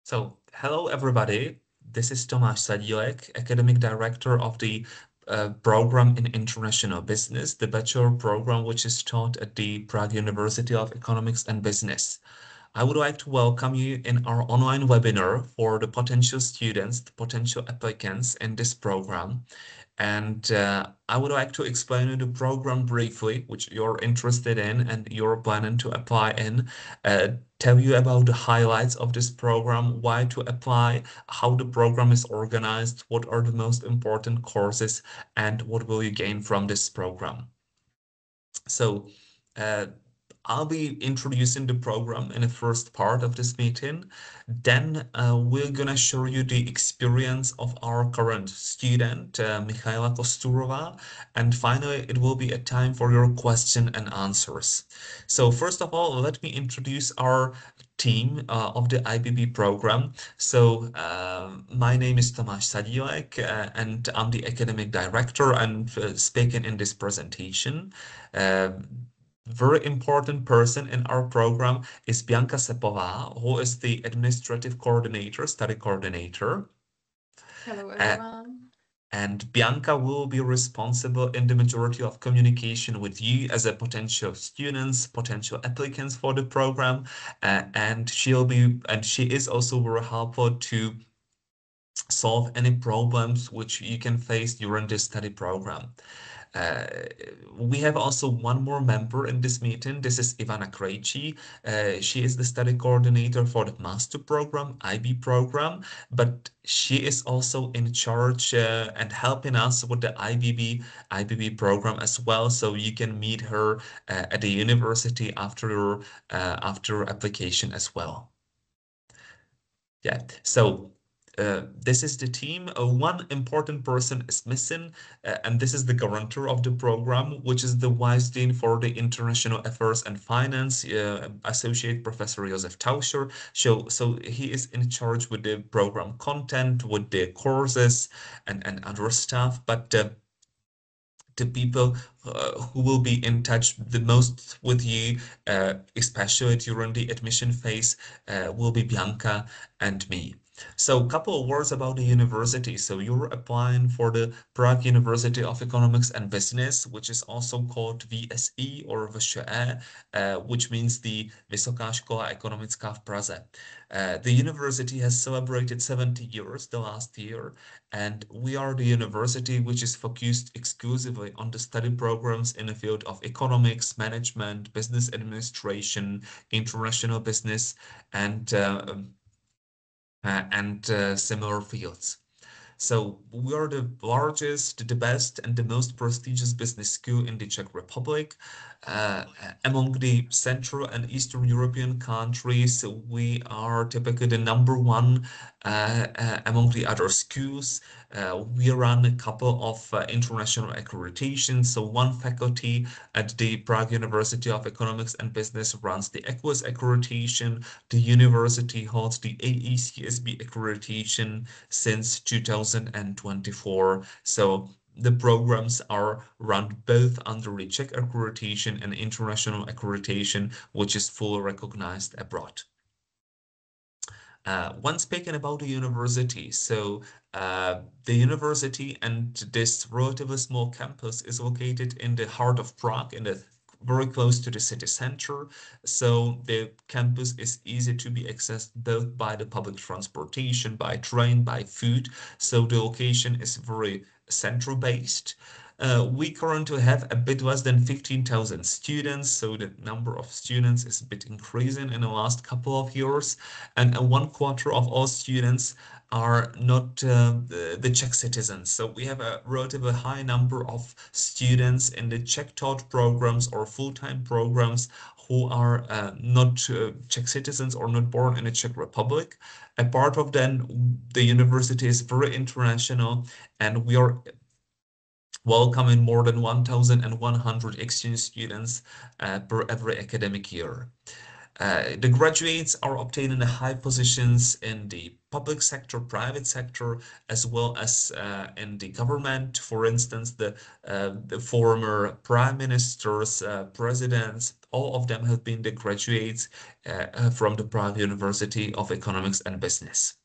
Hello everybody. This is Tomáš Sadílek, Academic Director of the program in International Business, the Bachelor program which is taught at the Prague University of Economics and Business. I would like to welcome you in our online webinar for the potential students, the potential applicants in this program. And I would like to explain you the program briefly, which you're interested in and you're planning to apply in. Tell you about the highlights of this program, why to apply, how the program is organized, what are the most important courses, and what will you gain from this program. So uh, I'll be introducing the program in the first part of this meeting. Then we're gonna show you the experience of our current student, Michaela Kosturova. And finally, it will be a time for your question and answers. So first of all, let me introduce our team of the IBB program. So my name is Tomáš Sadílek and I'm the academic director and speaking in this presentation. Very important person in our program is Bianca Sepová, who is the administrative coordinator, study coordinator. Hello, everyone. And Bianca will be responsible in the majority of communication with you as a potential students, potential applicants for the program, and she is also very helpful to solve any problems which you can face during this study program. We have also one more member in this meeting. This is Ivana Krejci. She is the study coordinator for the master program, IB program, but she is also in charge and helping us with the IBB program as well. So you can meet her at the university after application as well. Yeah, so this is the team. One important person is missing, and this is the guarantor of the program, which is the Vice Dean for the International Affairs and Finance, Associate Professor Josef Tauscher. So he is in charge with the program content, with the courses, and other stuff. But the people who will be in touch the most with you, especially during the admission phase, will be Bianca and me. So a couple of words about the university. So you're applying for the Prague University of Economics and Business, which is also called VSE or VŠE, which means the Vysoká škola ekonomická v Praze. The university has celebrated 70 years the last year, and we are the university which is focused exclusively on the study programs in the field of economics, management, business administration, international business, and similar fields. So we are the largest, the best, and the most prestigious business school in the Czech Republic. Among the Central and Eastern European countries, we are typically the number one among the other schools. We run a couple of international accreditations. So one faculty at the Prague University of Economics and Business runs the EQUIS accreditation. The university holds the AECSB accreditation since 2024. So the programs are run both under the Czech accreditation and international accreditation, which is fully recognized abroad. When speaking about the university, so the university and this relatively small campus is located in the heart of Prague, very close to the city center. So the campus is easy to be accessed both by the public transportation, by train, by food. So the location is very central based. We currently have a bit less than 15,000 students, so the number of students is a bit increasing in the last couple of years, and 1/4 of all students are not the Czech citizens. So we have a relatively high number of students in the Czech taught programs or full-time programs who are not Czech citizens or not born in the Czech Republic. Apart of them, the university is very international, and we are welcoming more than 1,100 exchange students per every academic year. The graduates are obtaining high positions in the public sector, private sector, as well as in the government. For instance, the former prime ministers, presidents, all of them have been the graduates from the Prague University of Economics and Business.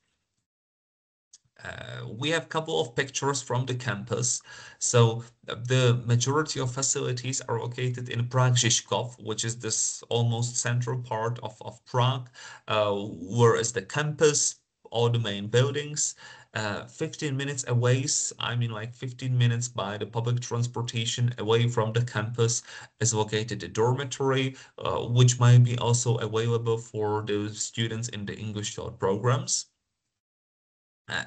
We have a couple of pictures from the campus. So the majority of facilities are located in Prague Žižkov, which is this almost central part of Prague, where is the campus, all the main buildings. 15 minutes away, I mean like 15 minutes by the public transportation away from the campus is located the dormitory, which might be also available for the students in the English programs.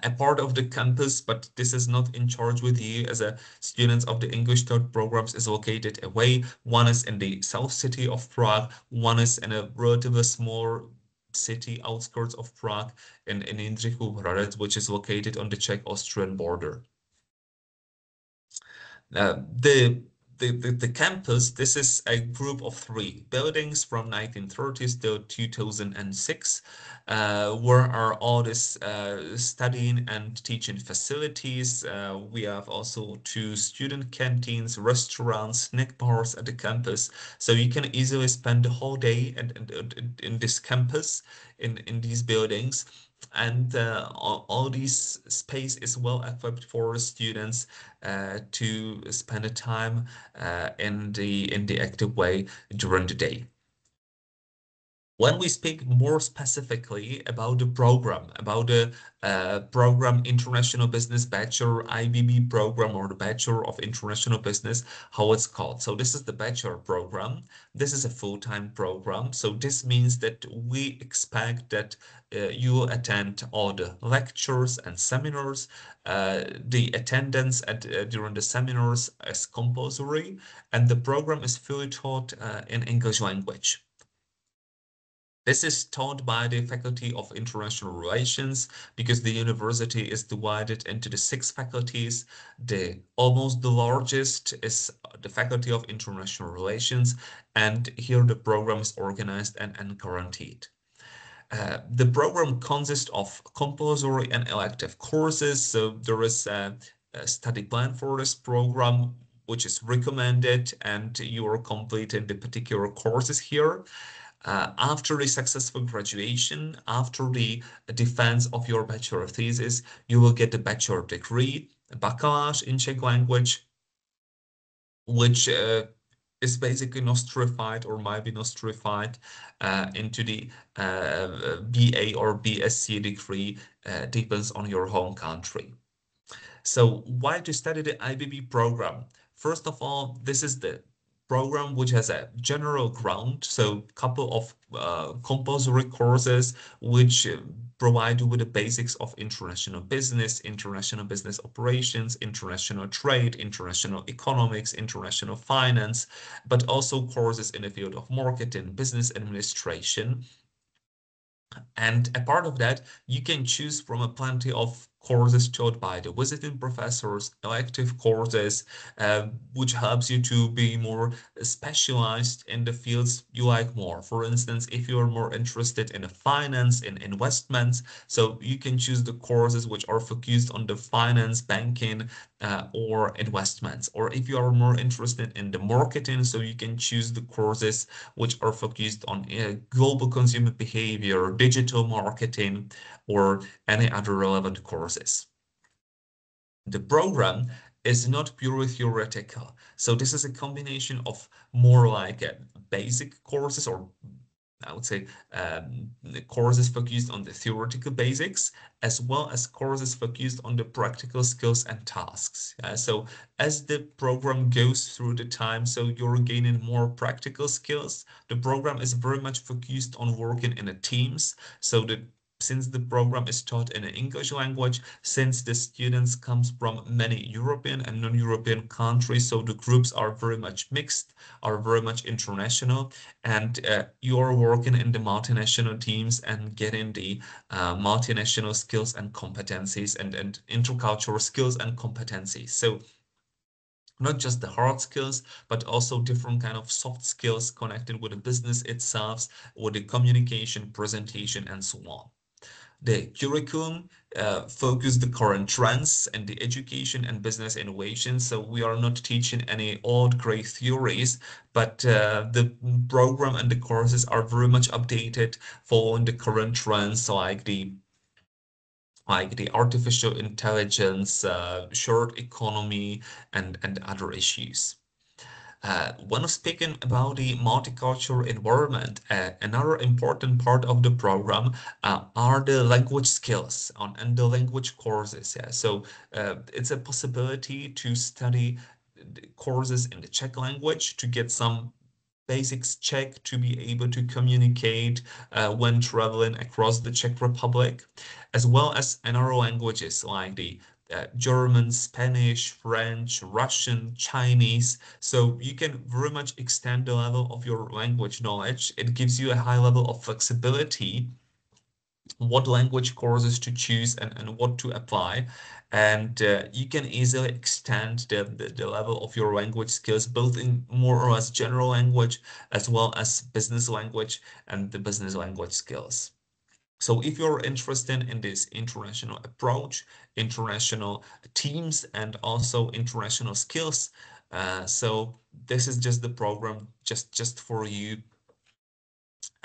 A part of the campus, but this is not in charge with you as a students of the English third programs is located away. One is in the south city of Prague, one is in a relatively small city outskirts of Prague in Jindřichův Hradec, which is located on the Czech-Austrian border. The campus, this is a group of 3 buildings from 1930s till 2006, where are all this studying and teaching facilities. We have also 2 student canteens, restaurants, snack bars at the campus, so you can easily spend the whole day in this campus, in these buildings. And all these space is well equipped for students to spend the time in the active way during the day. When we speak more specifically about the program, about the program International Business Bachelor IBB program, or the Bachelor of International Business, how it's called. So this is the bachelor program. This is a full-time program. So this means that we expect that you will attend all the lectures and seminars. The attendance during the seminars is compulsory, and the program is fully taught in English language. This is taught by the Faculty of International Relations, because the university is divided into the 6 faculties. Almost the largest is the Faculty of International Relations, and here the program is organized and guaranteed. The program consists of compulsory and elective courses, so there is a study plan for this program, which is recommended, and you are completing the particular courses here. After the successful graduation, after the defense of your bachelor thesis, you will get the bachelor degree, a bakalář in Czech language, which is basically nostrified or might be nostrified into the BA or BSc degree, depends on your home country. So why to study the IBB program? First of all, this is the program which has a general ground, so couple of compulsory courses which provide you with the basics of international business operations, international trade, international economics, international finance, but also courses in the field of marketing, business administration. And a part of that, you can choose from a plenty of courses taught by the visiting professors, elective courses, which helps you to be more specialized in the fields you like more. For instance, if you're more interested in finance, in investments, so you can choose the courses which are focused on the finance, banking, or investments. Or if you are more interested in the marketing, so you can choose the courses which are focused on global consumer behavior, digital marketing, or any other relevant courses. The program is not purely theoretical. So this is a combination of more like basic courses, or I would say courses focused on the theoretical basics, as well as courses focused on the practical skills and tasks. So as the program goes through the time, so you're gaining more practical skills. The program is very much focused on working in a teams. So since the program is taught in the English language, since the students comes from many European and non-European countries, so the groups are very much mixed, are very much international, and you are working in the multinational teams and getting the multinational skills and competencies, and intercultural skills and competencies. So not just the hard skills, but also different kind of soft skills connected with the business itself, with the communication, presentation, and so on. The curriculum focus the current trends in the education and business innovation. So we are not teaching any old gray theories, but the program and the courses are very much updated, following the current trends like the artificial intelligence, shared economy, and other issues. When speaking about the multicultural environment, another important part of the program are the language skills and the language courses. Yeah. So it's a possibility to study courses in the Czech language to get some basics Czech to be able to communicate when traveling across the Czech Republic, as well as another languages like the German, Spanish, French, Russian, Chinese. So you can very much extend the level of your language knowledge. It gives you a high level of flexibility what language courses to choose and what to apply. And you can easily extend the level of your language skills, both in more or less general language as well as business language and the business language skills. So if you're interested in this international approach, international teams, and also international skills, so this is just the program just for you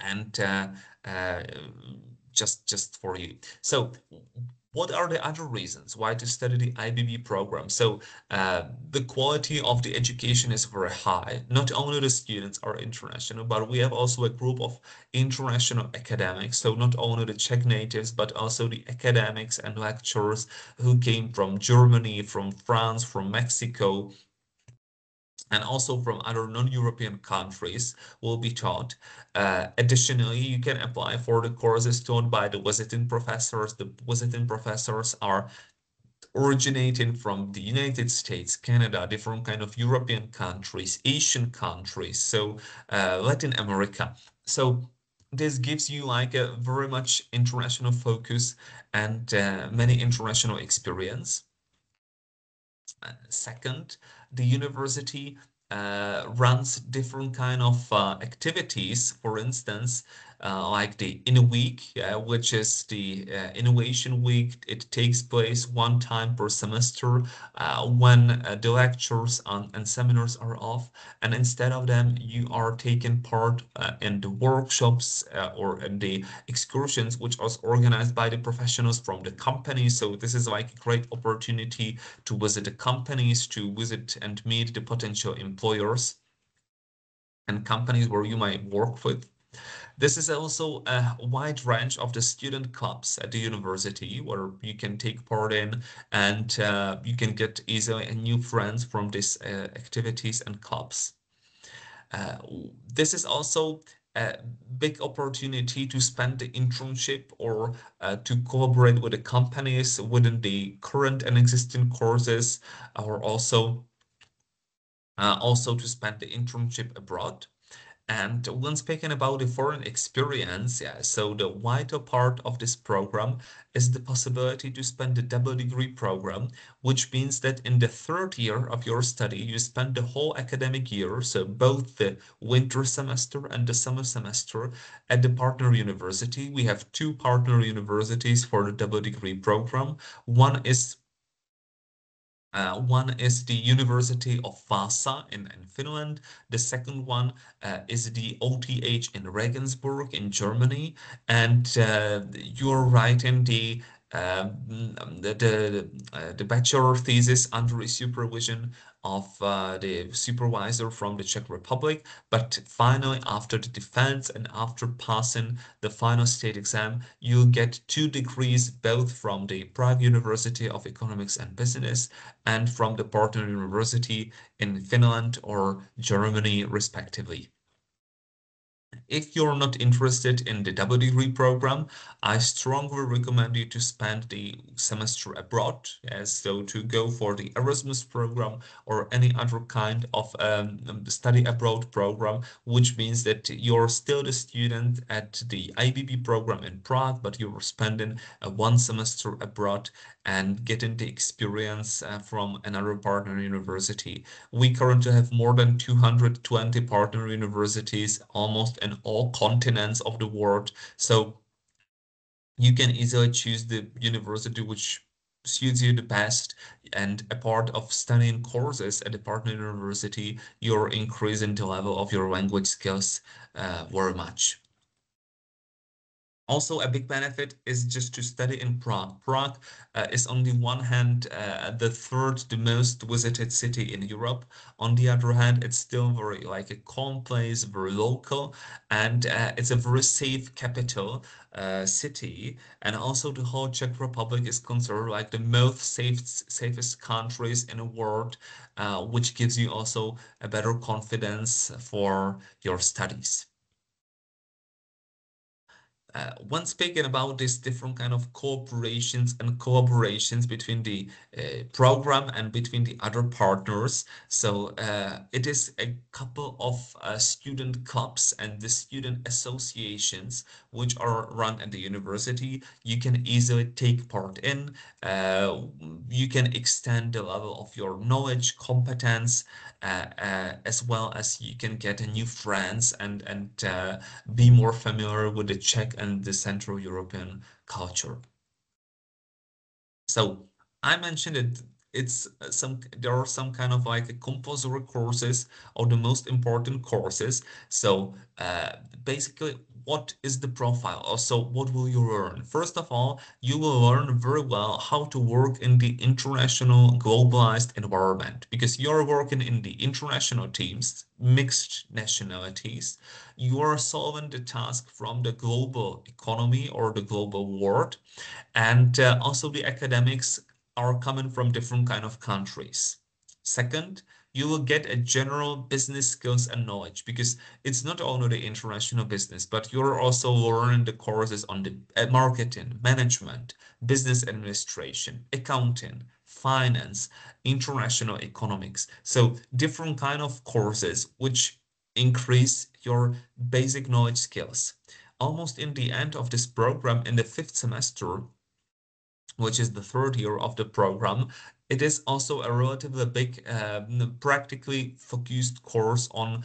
and uh, just for you. So what are the other reasons why to study the IBB program? So the quality of the education is very high. Not only the students are international, but we have also a group of international academics. So not only the Czech natives, but also the academics and lecturers who came from Germany, from France, from Mexico, and also from other non-European countries will be taught. Additionally, you can apply for the courses taught by the visiting professors. The visiting professors are originating from the United States, Canada, different kind of European countries, Asian countries, so Latin America. So this gives you like a very much international focus and many international experience. Second, the university runs different kind of activities. For instance, like the In a Week, which is the Innovation Week. It takes place one time per semester when the lectures and seminars are off. And instead of them, you are taking part in the workshops or in the excursions, which was organized by the professionals from the company. So this is like a great opportunity to visit the companies, to visit and meet the potential employers and companies where you might work with. This is also a wide range of the student clubs at the university where you can take part in, and you can get easily new friends from these activities and clubs. Uh, this is also a big opportunity to spend the internship or to collaborate with the companies within the current and existing courses, or also to spend the internship abroad. And when speaking about the foreign experience, yeah, so the vital part of this program is the possibility to spend the double degree program, which means that in the third year of your study, you spend the whole academic year, so both the winter semester and the summer semester at the partner university. We have two partner universities for the double degree program. One is the University of Vasa in Finland. The second one is the OTH in Regensburg in Germany. And you're writing the bachelor thesis under the supervision of the supervisor from the Czech Republic. But finally, after the defense and after passing the final state exam, you get 2 degrees both from the Prague University of Economics and Business and from the partner university in Finland or Germany, respectively. If you're not interested in the double degree program, I strongly recommend you to spend the semester abroad, as so to go for the Erasmus program or any other kind of study abroad program, which means that you're still the student at the IBB program in Prague, but you're spending one semester abroad and getting the experience from another partner university. We currently have more than 220 partner universities almost in all continents of the world. So You can easily choose the university which suits you the best, and a part of studying courses at the partner university, you're increasing the level of your language skills very much. Also, a big benefit is just to study in Prague. Prague is on the one hand the third the most visited city in Europe. On the other hand, it's still very like a calm place, very local, and it's a very safe capital city. And also, the whole Czech Republic is considered like the most safest countries in the world, which gives you also a better confidence for your studies. When speaking about these different kind of cooperations and collaborations between the program and between the other partners, so it is a couple of student clubs and the student associations which are run at the university. You can easily take part in. You can extend the level of your knowledge, competence, as well as you can get a new friends and be more familiar with the Czech and the Central European culture. So I mentioned it. It's there are some kind of like a compulsory courses or the most important courses. So basically, what is the profile? Also, what will you learn? First of all, you will learn very well how to work in the international globalized environment because you're working in the international teams, mixed nationalities. You are solving the task from the global economy or the global world, and also the academics are coming from different kind of countries. Second, you will get a general business skills and knowledge because it's not only the international business, but you're also learning the courses on the marketing, management, business administration, accounting, finance, international economics. So different kind of courses which increase your basic knowledge skills. Almost in the end of this program, in the fifth semester, which is the third year of the program, it is also a relatively big, practically focused course on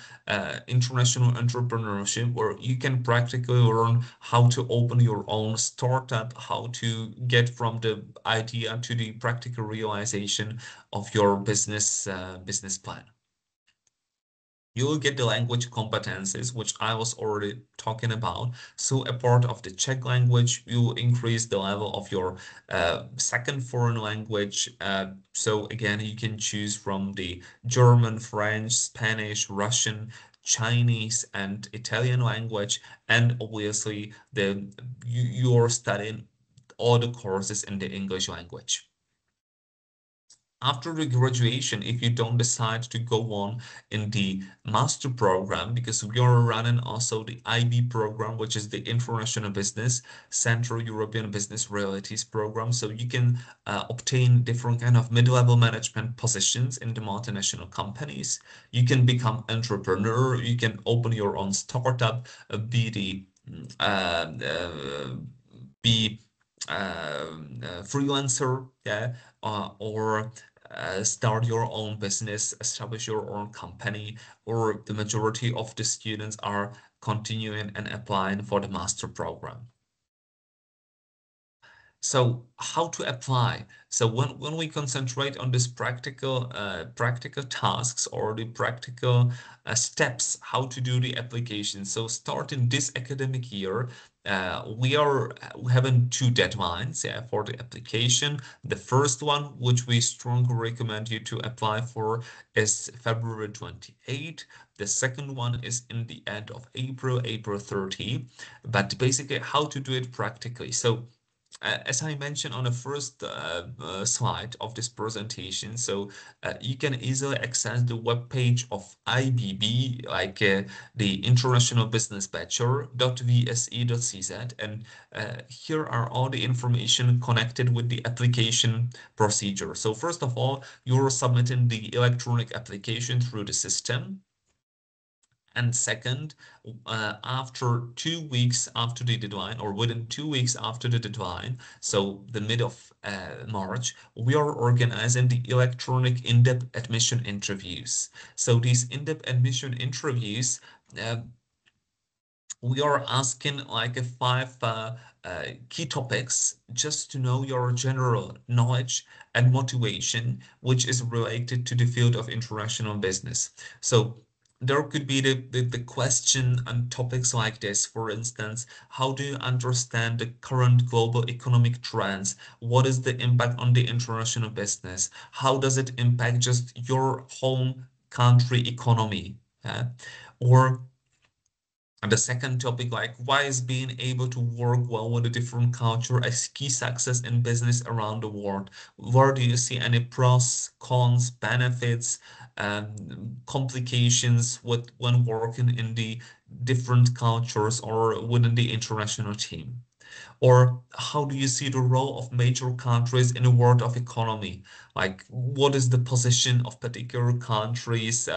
international entrepreneurship, where you can practically learn how to open your own startup, how to get from the idea to the practical realization of your business plan. You will get the language competencies, which I was already talking about. So a part of the Czech language, you will increase the level of your second foreign language. So again, you can choose from the German, French, Spanish, Russian, Chinese, and Italian language. And obviously, you're studying all the courses in the English language. After the graduation, if you don't decide to go on in the master program, because we are running also the IB program, which is the International Business, Central European Business Realities program. So you can obtain different kind of mid-level management positions in the multinational companies. You can become entrepreneur. You can open your own startup, be the uh, uh, be freelancer, yeah, or start your own business, establish your own company, or the majority of the students are continuing and applying for the master program. So how to apply? So when we concentrate on this practical tasks or the practical steps, how to do the application. So starting this academic year, we are having two deadlines, yeah, for the application. The first one, which we strongly recommend you to apply for, is February 28th. The second one is in the end of April, April 30. But basically, how to do it practically. So as I mentioned on the first slide of this presentation, so you can easily access the web page of IBB, like the International Business Bachelor.vse.cz, and here are all the information connected with the application procedure. So first of all, you're submitting the electronic application through the system. And second, after 2 weeks after the deadline, or within 2 weeks after the deadline, so the mid of March, we are organizing the electronic in-depth admission interviews. So these in-depth admission interviews, uh, we are asking like a five key topics just to know your general knowledge and motivation, which is related to the field of international business. So there could be the question and topics like this, for instance, how do you understand the current global economic trends? What is the impact on the international business? How does it impact just your home country economy? Or and the second topic, like why is being able to work well with a different culture a key success in business around the world? Where do you see any pros, cons, benefits, complications with when working in the different cultures or within the international team? Or how do you see the role of major countries in a world of economy? Like, what is the position of particular countries?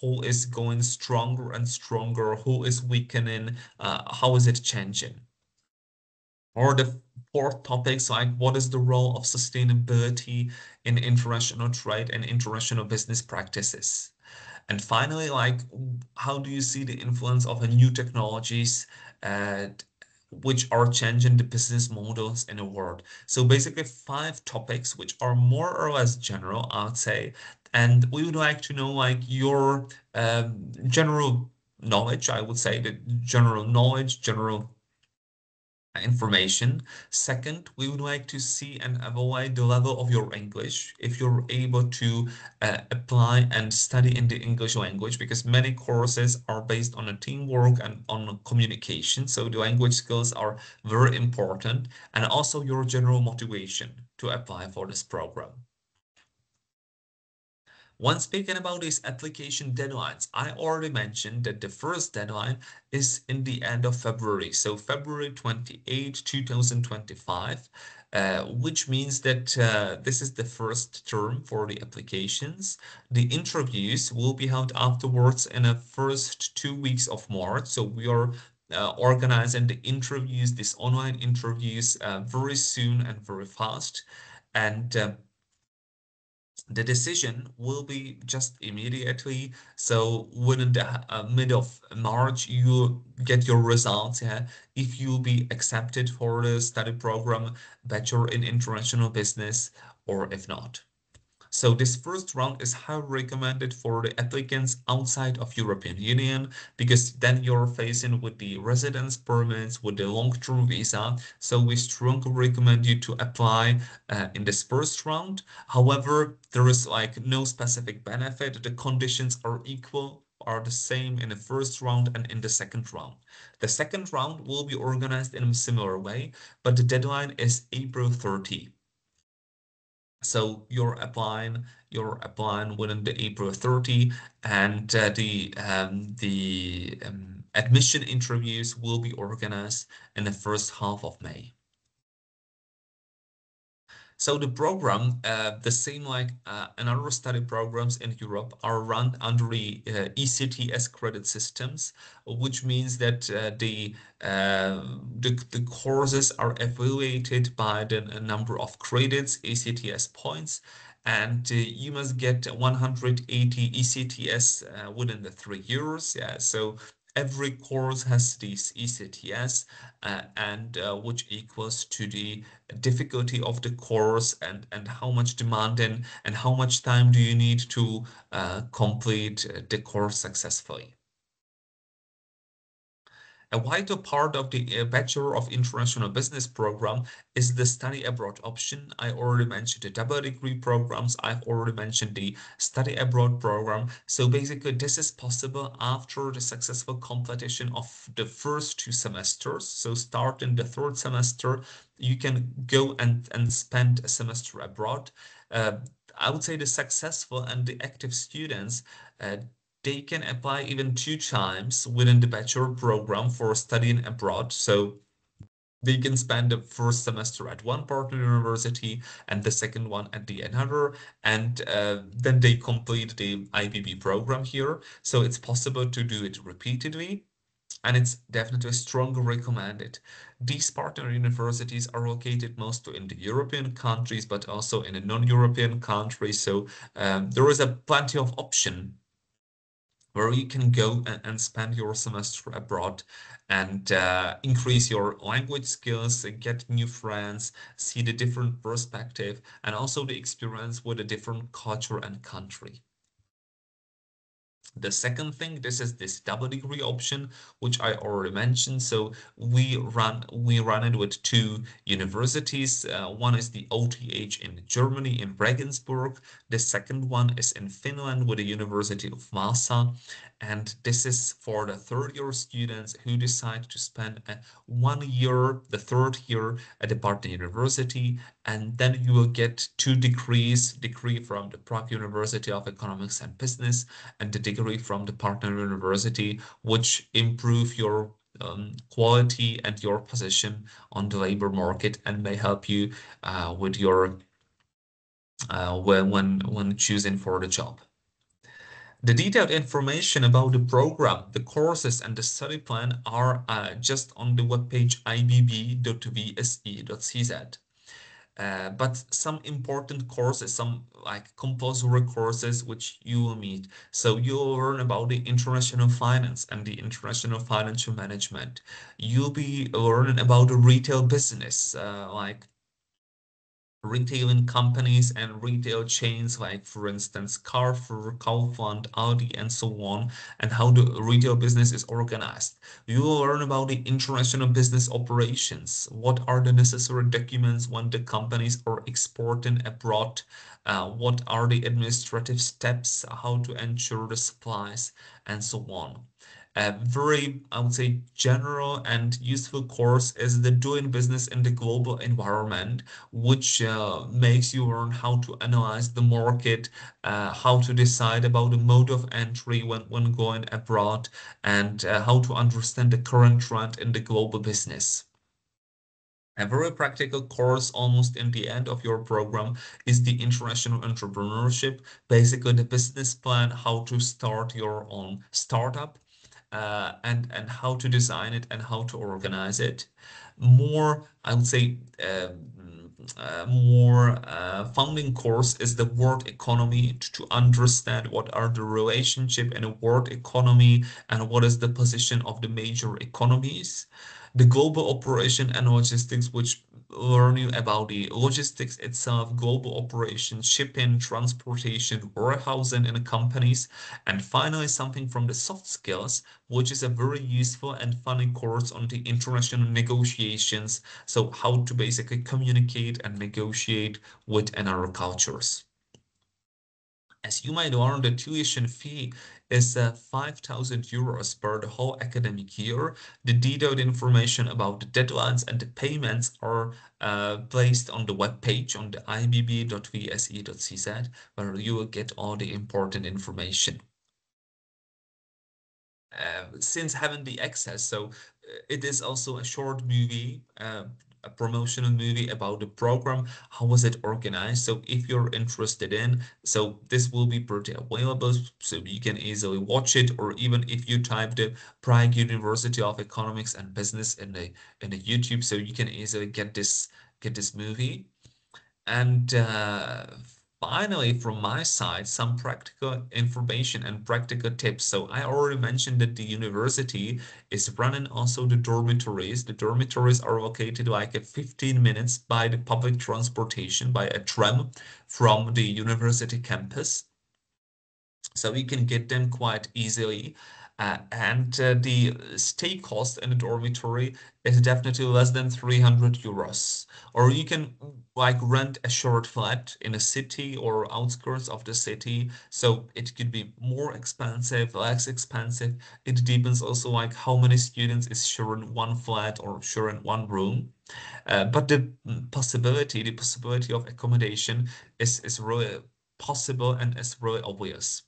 Who is going stronger and stronger? Who is weakening? How is it changing? Or the fourth topics like what is the role of sustainability in international trade and international business practices? And finally, like how do you see the influence of the new technologies uh, which are changing the business models in the world? So basically five topics which are more or less general, I would say. And we would like to know like your general knowledge, I would say the general knowledge, general information. Second, we would like to see and evaluate the level of your English, if you're able to apply and study in the English language, because many courses are based on a teamwork and on communication. So the language skills are very important, and also your general motivation to apply for this program. When speaking about these application deadlines, I already mentioned that the first deadline is in the end of February, so February 28, 2025, which means that this is the first term for the applications. The interviews will be held afterwards in the first 2 weeks of March, so we are organizing the interviews, these online interviews, very soon and very fast. And the decision will be just immediately. So within the mid of March, you get your results. Yeah, if you'll be accepted for the study program, Bachelor in International Business, or if not. So this first round is highly recommended for the applicants outside of European Union, because then you're facing with the residence permits, with the long-term visa. So we strongly recommend you to apply in this first round. However, there is like no specific benefit. The conditions are equal, are the same in the first round and in the second round. The second round will be organized in a similar way, but the deadline is April 30. So you're applying within the April 30, and the admission interviews will be organized in the first half of May. So the program, the same like another study programs in Europe, are run under the ECTS credit systems, which means that the courses are evaluated by the number of credits, ECTS points, and you must get 180 ECTS within the 3 years. Yeah, so every course has these ECTS, and which equals to the difficulty of the course, and how much demanding and how much time do you need to complete the course successfully. A vital part of the Bachelor of International Business program is the study abroad option. I already mentioned the double degree programs. I've already mentioned the study abroad program. So basically, this is possible after the successful completion of the first 2 semesters. So starting the third semester, you can go and spend a semester abroad. Uh, I would say the successful and the active students uh, they can apply even 2 times within the bachelor program for studying abroad. So they can spend the first semester at one partner university and the second one at the another, and then they complete the IBB program here. So it's possible to do it repeatedly, and it's definitely strongly recommended. These partner universities are located mostly in the European countries, but also in the non-European countries. So there is a plenty of option where you can go and spend your semester abroad and increase your language skills, get new friends, see the different perspective, and also the experience with a different culture and country. The second thing, this is this double degree option, which I already mentioned. So we run it with two universities. One is the OTH in Germany in Regensburg. The second one is in Finland with the University of Vaasa. And this is for the third year students who decide to spend 1 year, the third year at the partner university, and then you will get two degrees, degree from the Prague University of Economics and Business and the degree from the partner university, which improve your quality and your position on the labor market and may help you with your when choosing for the job. The detailed information about the program, the courses, and the study plan are just on the webpage ibb.vse.cz. But some important courses, some like compulsory courses, which you will meet. So you'll learn about the international finance and the international financial management. You'll be learning about the retail business, like retailing companies and retail chains like, for instance, Carrefour, Kaufland, Aldi, and so on, and how the retail business is organized. You will learn about the international business operations. What are the necessary documents when the companies are exporting abroad? What are the administrative steps? How to ensure the supplies, and so on. A very, I would say, general and useful course is the Doing Business in the Global Environment, which makes you learn how to analyze the market, how to decide about the mode of entry when going abroad, and how to understand the current trend in the global business. A very practical course almost in the end of your program is the international entrepreneurship, basically the business plan, how to start your own startup, and how to design it and how to organize it. More, I would say, more founding course is the world economy to understand what are the relationship in a world economy and what is the position of the major economies. The global operation and logistics, which learn you about the logistics itself, global operations, shipping, transportation, warehousing in companies, and finally something from the soft skills, which is a very useful and funny course on the international negotiations. So how to basically communicate and negotiate with another cultures. As you might learn, the tuition fee is 5,000 euros per the whole academic year. The detailed information about the deadlines and the payments are placed on the webpage on the ibb.vse.cz, where you will get all the important information. Since having the access. So it is also a short movie, a promotional movie about the program. How was it organized? So if you're interested in, so this will be pretty available, so you can easily watch it, or even if you type the Prague University of Economics and Business in the YouTube, so you can easily get this movie. And finally, from my side, some practical information and practical tips. So I already mentioned that the university is running also the dormitories. The dormitories are located like at 15 minutes by the public transportation, by a tram from the university campus. So you can get them quite easily. And the stay cost in a dormitory is definitely less than 300 euros. Or you can like rent a short flat in a city or outskirts of the city. So it could be more expensive, less expensive. It depends also like how many students is sharing one flat or sharing one room. But the possibility of accommodation is really possible and is really obvious.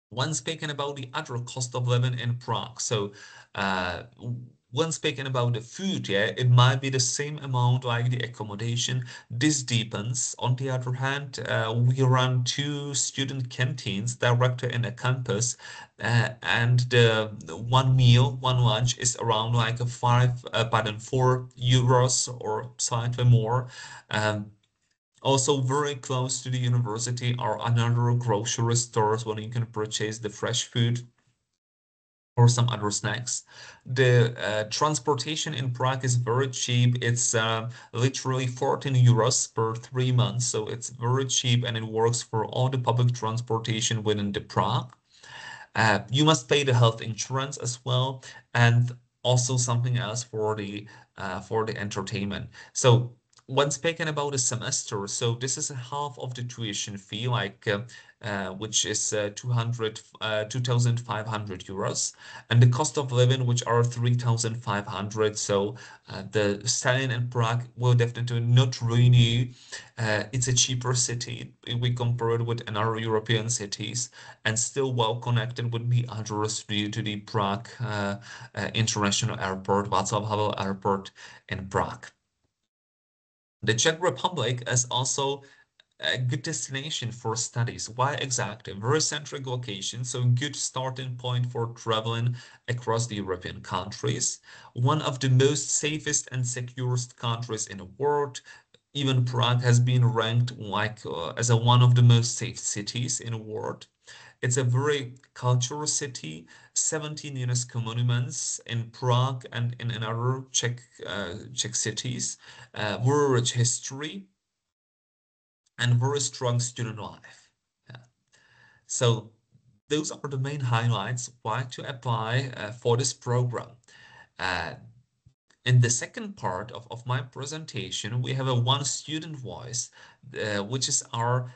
When speaking about the other cost of living in Prague, so uh, when speaking about the food, yeah, it might be the same amount like the accommodation. This depends. On the other hand, we run two student canteens directly in a campus, and the one meal, one lunch is around like a pardon, 4 euros or slightly more. Um, Also, very close to the university are another grocery stores where you can purchase the fresh food or some other snacks. The transportation in Prague is very cheap. It's literally 14 euros per 3 months, so it's very cheap and it works for all the public transportation within the Prague. You must pay the health insurance as well, and also something else for the entertainment. So when speaking about a semester, so this is a half of the tuition fee, which is 2,500 euros, and the cost of living, which are 3,500. So the studying in Prague will definitely not ruin you. It's a cheaper city if we compare it with another European cities, and still well connected with the others due to the Prague International Airport, Václav Havel Airport in Prague. The Czech Republic is also a good destination for studies. Why exactly? Very centric location, so good starting point for traveling across the European countries. One of the most safest and securest countries in the world. Even Prague has been ranked as one of the most safe cities in the world. It's a very cultural city, 17 UNESCO monuments in Prague and in other Czech cities, very rich history and very strong student life. Yeah. So those are the main highlights why to apply for this program. Uh, in the second part of my presentation, we have a one student voice, which is our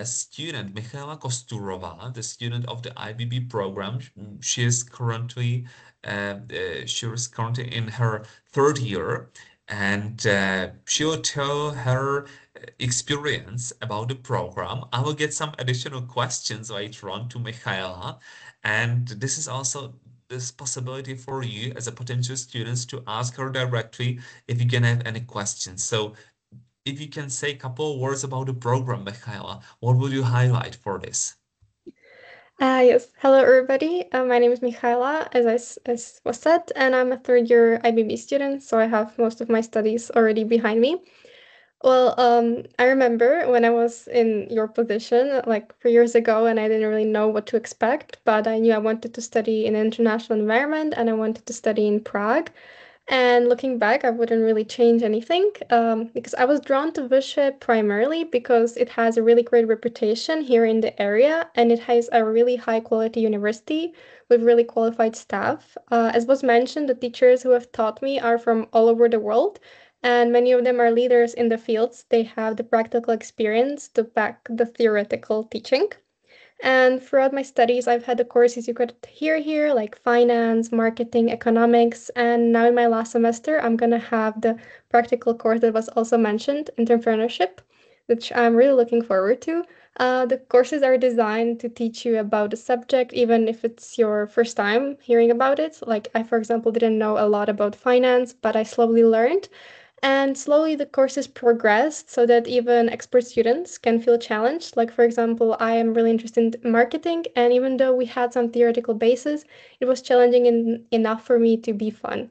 student, Michaela Kosturova, the student of the IBB program. She is currently in her third year, and she will tell her experience about the program. I will get some additional questions later on to Michaela, and this is also this possibility for you as a potential students to ask her directly if you can have any questions. So if you can say a couple of words about the program, Michaela, what would you highlight for this? Yes. Hello, everybody. My name is Michaela, as was said, and I'm a third year IBB student, so I have most of my studies already behind me. Well, I remember when I was in your position, like 3 years ago, and I didn't really know what to expect, but I knew I wanted to study in an international environment and I wanted to study in Prague. And looking back, I wouldn't really change anything because I was drawn to Vyše primarily because it has a really great reputation here in the area and it has a really high quality university with really qualified staff. As was mentioned, the teachers who have taught me are from all over the world, and many of them are leaders in the fields. They have the practical experience to back the theoretical teaching. And throughout my studies, I've had the courses you could hear here, like finance, marketing, economics. And now in my last semester, I'm going to have the practical course that was also mentioned, entrepreneurship, which I'm really looking forward to. The courses are designed to teach you about the subject, even if it's your first time hearing about it. Like, I, for example, didn't know a lot about finance, but I slowly learned. And slowly the courses progressed so that even expert students can feel challenged. Like, for example, I am really interested in marketing, and even though we had some theoretical basis, it was challenging enough for me to be fun.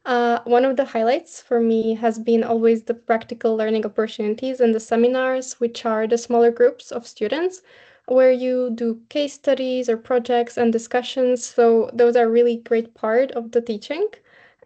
One of the highlights for me has been always the practical learning opportunities and the seminars, which are the smaller groups of students where you do case studies or projects and discussions. So those are really great part of the teaching.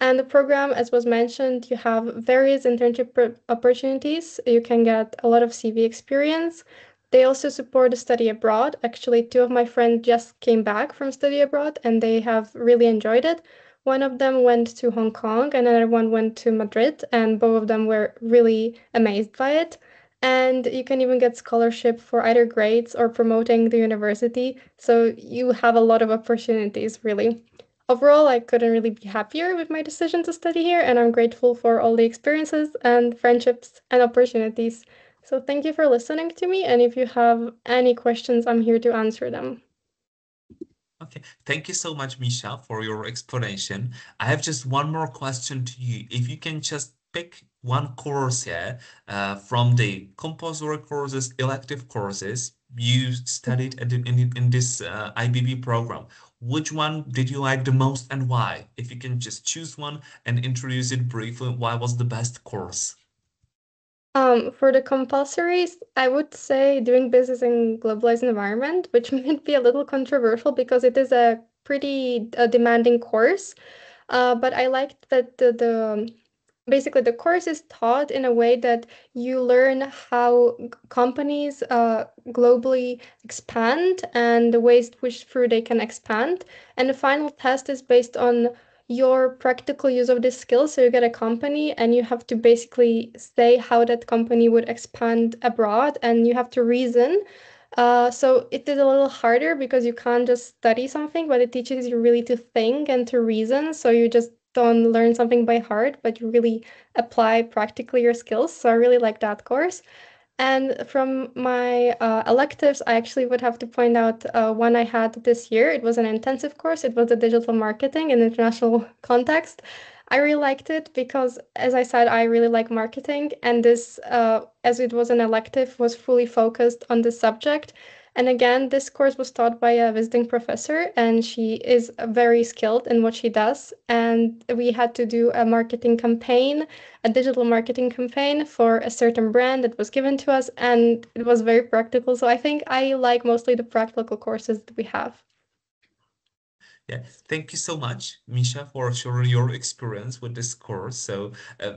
And the program, as was mentioned, you have various internship opportunities. You can get a lot of CV experience. They also support the study abroad. Actually, two of my friends just came back from study abroad and they have really enjoyed it. One of them went to Hong Kong and another one went to Madrid, and both of them were really amazed by it. And you can even get scholarship for either grades or promoting the university. So you have a lot of opportunities, really. Overall, I couldn't really be happier with my decision to study here, and I'm grateful for all the experiences and friendships and opportunities. So thank you for listening to me, and if you have any questions, I'm here to answer them. Okay, thank you so much, Misha, for your explanation. I have just one more question to you. If you can just pick one course here from the compulsory courses, elective courses you studied in this IBB program, which one did you like the most and why? If you can just choose one and introduce it briefly, why was the best course? For the compulsories, I would say doing business in globalized environment, which might be a little controversial because it is a pretty demanding course. But I liked that the basically the course is taught in a way that you learn how companies globally expand and the ways which through they can expand. And the final test is based on your practical use of this skill. So you get a company and you have to basically say how that company would expand abroad and you have to reason. So it is a little harder because you can't just study something, but it teaches you really to think and to reason. So you just don't learn something by heart, but you really apply practically your skills. So I really like that course. And from my electives, I actually would have to point out one I had this year. It was an intensive course. It was the digital marketing in international context. I really liked it because, as I said, I really like marketing, and this, as it was an elective, was fully focused on the subject. And again, this course was taught by a visiting professor, and she is very skilled in what she does. And we had to do a marketing campaign, a digital marketing campaign for a certain brand that was given to us, and it was very practical. So I think I like mostly the practical courses that we have. Yeah, thank you so much, Misha, for sharing your experience with this course. So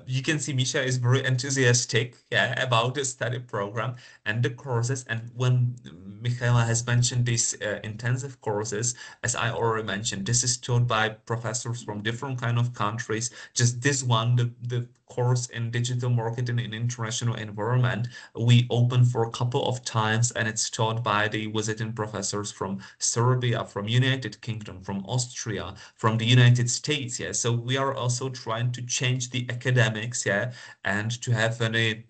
you can see Misha is very enthusiastic, yeah, about the study program and the courses. And when Michaela has mentioned these intensive courses, as I already mentioned, this is taught by professors from different kind of countries. Just this one, the course in digital marketing in international environment, we open for a couple of times, and it's taught by the visiting professors from Serbia, from United Kingdom, from Austria, from the United States. Yeah, so we are also trying to change the academics, yeah, and to have a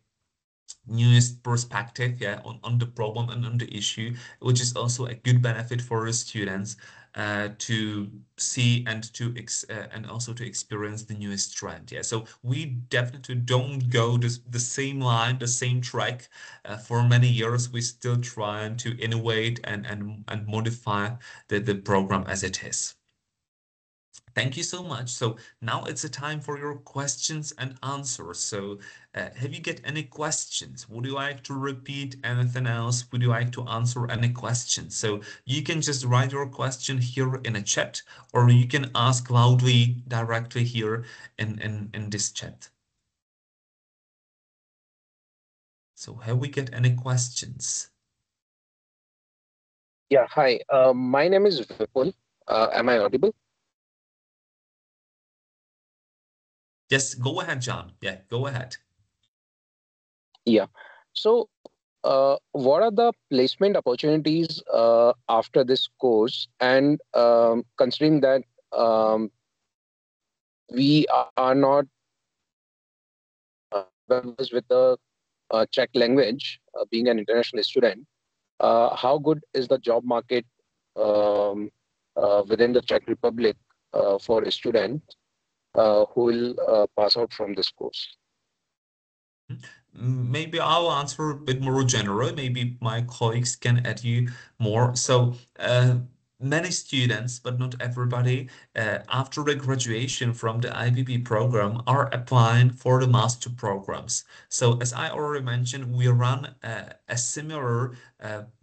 newest perspective, yeah, on the problem and on the issue, which is also a good benefit for the students to see and and also to experience the newest trend. Yeah, so we definitely don't go the same line, the same track for many years. We still trying to innovate and modify the program as it is. Thank you so much. So now it's a time for your questions and answers. So have you get any questions? Would you like to repeat anything else? Would you like to answer any questions? So you can just write your question here in a chat, or you can ask loudly directly here in this chat. So have we get any questions? Yeah, hi. My name is Vipul. Am I audible? Yes, go ahead, John. Yeah, go ahead. Yeah. So, what are the placement opportunities after this course? And considering that we are not well versed with the Czech language, being an international student, how good is the job market within the Czech Republic for a student who will pass out from this course? Maybe I'll answer a bit more general. Maybe my colleagues can add you more. So, many students, but not everybody, after the graduation from the IBB program, are applying for the master programs. So, as I already mentioned, we run a similar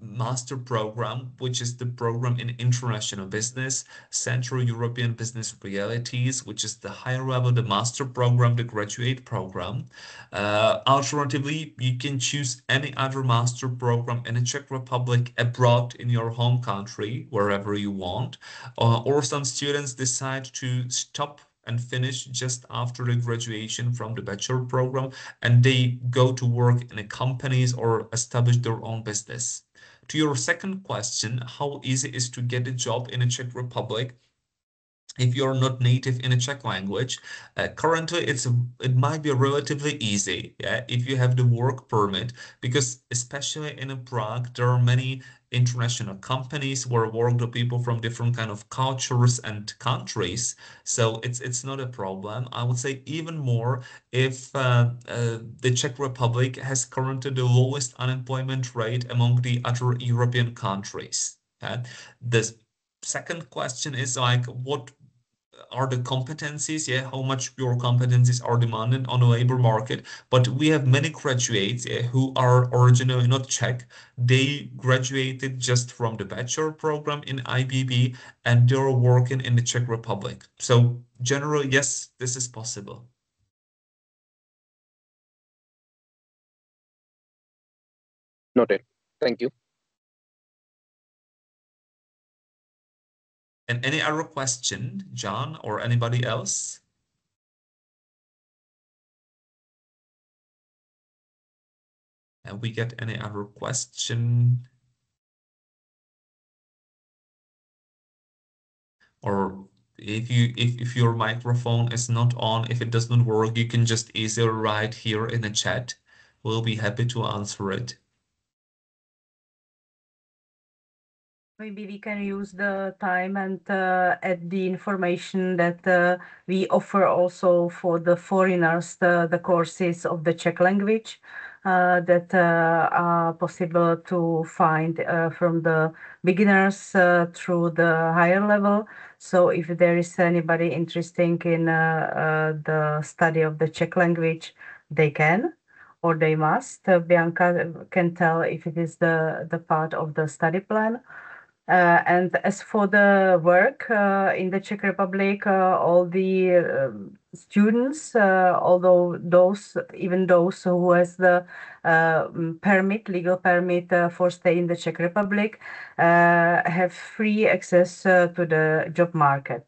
master program, which is the program in international business, Central European Business Realities, which is the higher level, the master program, the graduate program. Alternatively, you can choose any other master program in the Czech Republic, abroad in your home country, wherever you want. Or some students decide to stop and finish just after the graduation from the bachelor program, and they go to work in a companies or establish their own business. To your second question, how easy is to get a job in the Czech Republic? If you're not native in a Czech language, currently it might be relatively easy, yeah, if you have the work permit, because especially in Prague, there are many international companies where work the people from different kind of cultures and countries. So it's not a problem. I would say even more if the Czech Republic has currently the lowest unemployment rate among the other European countries. The second question is like, what are the competencies, yeah, how much your competencies are demanded on the labor market. But we have many graduates, yeah, who are originally not Czech. They graduated just from the bachelor program in IBB and they're working in the Czech Republic. So generally, yes, this is possible. Noted. Thank you. And any other question, John or anybody else? And we get any other question? Or if your microphone is not on, if it does not work, you can just easily write here in the chat. We'll be happy to answer it. Maybe we can use the time and add the information that we offer also for the foreigners, the courses of the Czech language that are possible to find from the beginners through the higher level. So if there is anybody interested in the study of the Czech language, they can or they must. Bianca can tell if it is the part of the study plan. And as for the work in the Czech Republic, all the students, although even those who has the legal permit for stay in the Czech Republic, have free access to the job market.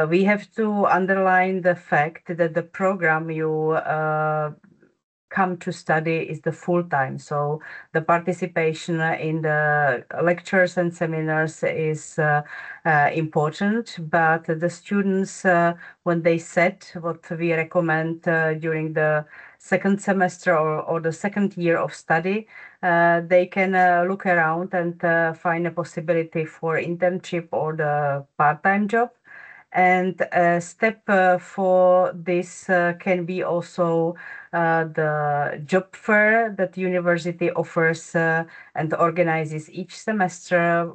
We have to underline the fact that the program you come to study is the full time. So the participation in the lectures and seminars is important, but the students, when they set what we recommend during the second semester or the second year of study, they can look around and find a possibility for internship or the part-time job. And a step for this can be also the job fair that university offers and organizes each semester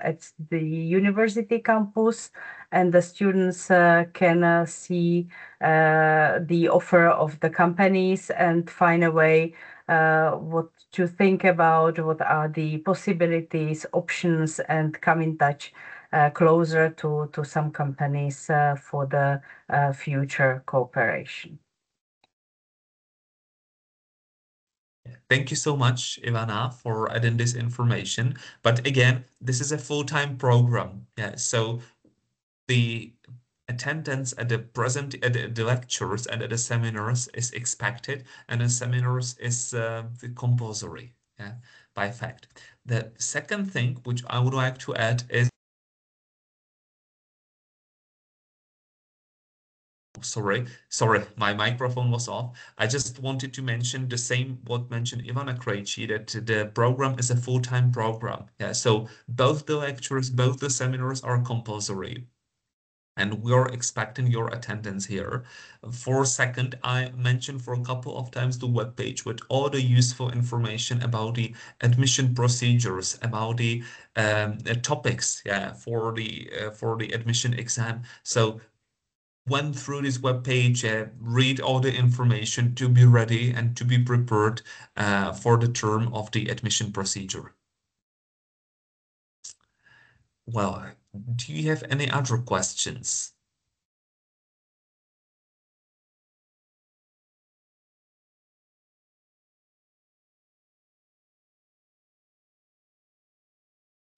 at the university campus. And the students can see the offer of the companies and find a way what to think about, what are the possibilities, options, and come in touch closer to some companies for the future cooperation. Thank you so much, Ivana, for adding this information. But again, this is a full-time program. Yeah, so the attendance at the lectures and at the seminars is expected, and the seminars is compulsory, yeah, by fact. The second thing which I would like to add is sorry, my microphone was off. I just wanted to mention the same what mentioned Ivana Krejci, that the program is a full-time program. Yeah, so both the lectures, both the seminars are compulsory. And we're expecting your attendance here. For a second, I mentioned for a couple of times the webpage with all the useful information about the admission procedures, about the topics, yeah, for the admission exam. So went through this webpage, read all the information to be ready and to be prepared for the term of the admission procedure. Well, do you have any other questions?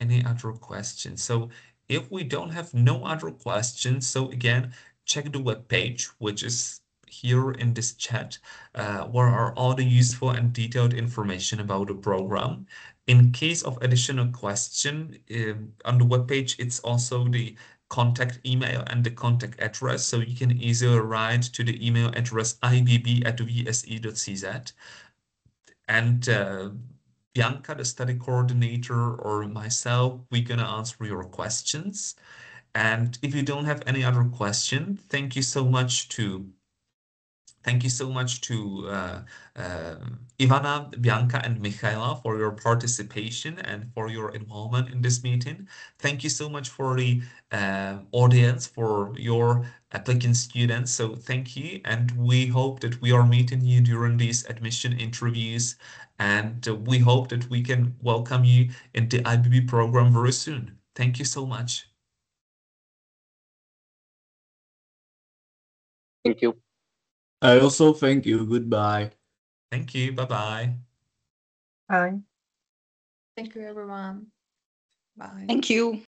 Any other questions? So if we don't have no other questions, so again, check the web page, which is here in this chat, where are all the useful and detailed information about the program. In case of additional question, on the web page, it's also the contact email and the contact address, so you can easily write to the email address ibb@vse.cz. And Bianca, the study coordinator, or myself, we're gonna answer your questions. And if you don't have any other question, thank you so much to Thank you so much to Ivana, Bianca, and Michaela for your participation and for your involvement in this meeting. Thank you so much for the audience, for your applicant students. So thank you, and we hope that we are meeting you during these admission interviews, and we hope that we can welcome you in the IBB program very soon. Thank you so much. Thank you. I also thank you. Goodbye. Thank you. Bye-bye. Bye. Thank you, everyone. Bye. Thank you.